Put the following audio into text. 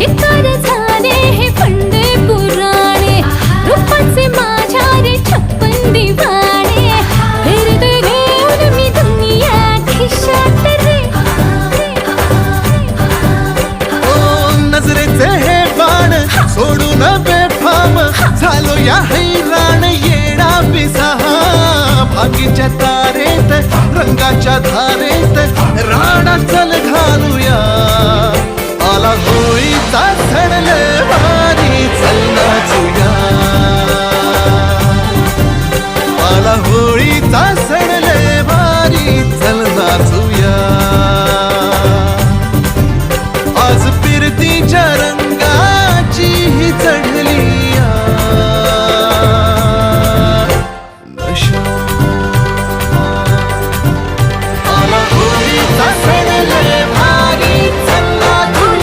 चित्कार झाले हे फंडे पुराणे, रूपाचे माझ्या रे छप्पन दिवाणे, फिरते घेऊन मी दुनिया खिशात रे. ओ नजरेचे हे बाण सोडून बेफाम झालो या हैराण येडा पिसाहा. भागीच्या तारेत रंगाच्या धारेत राणा चल घालूया. आला होळीचा सण लय भारी चल नाचूया. आला होळीचा सण लय भारी चल नाचूया. आज फिरतीच्या रंग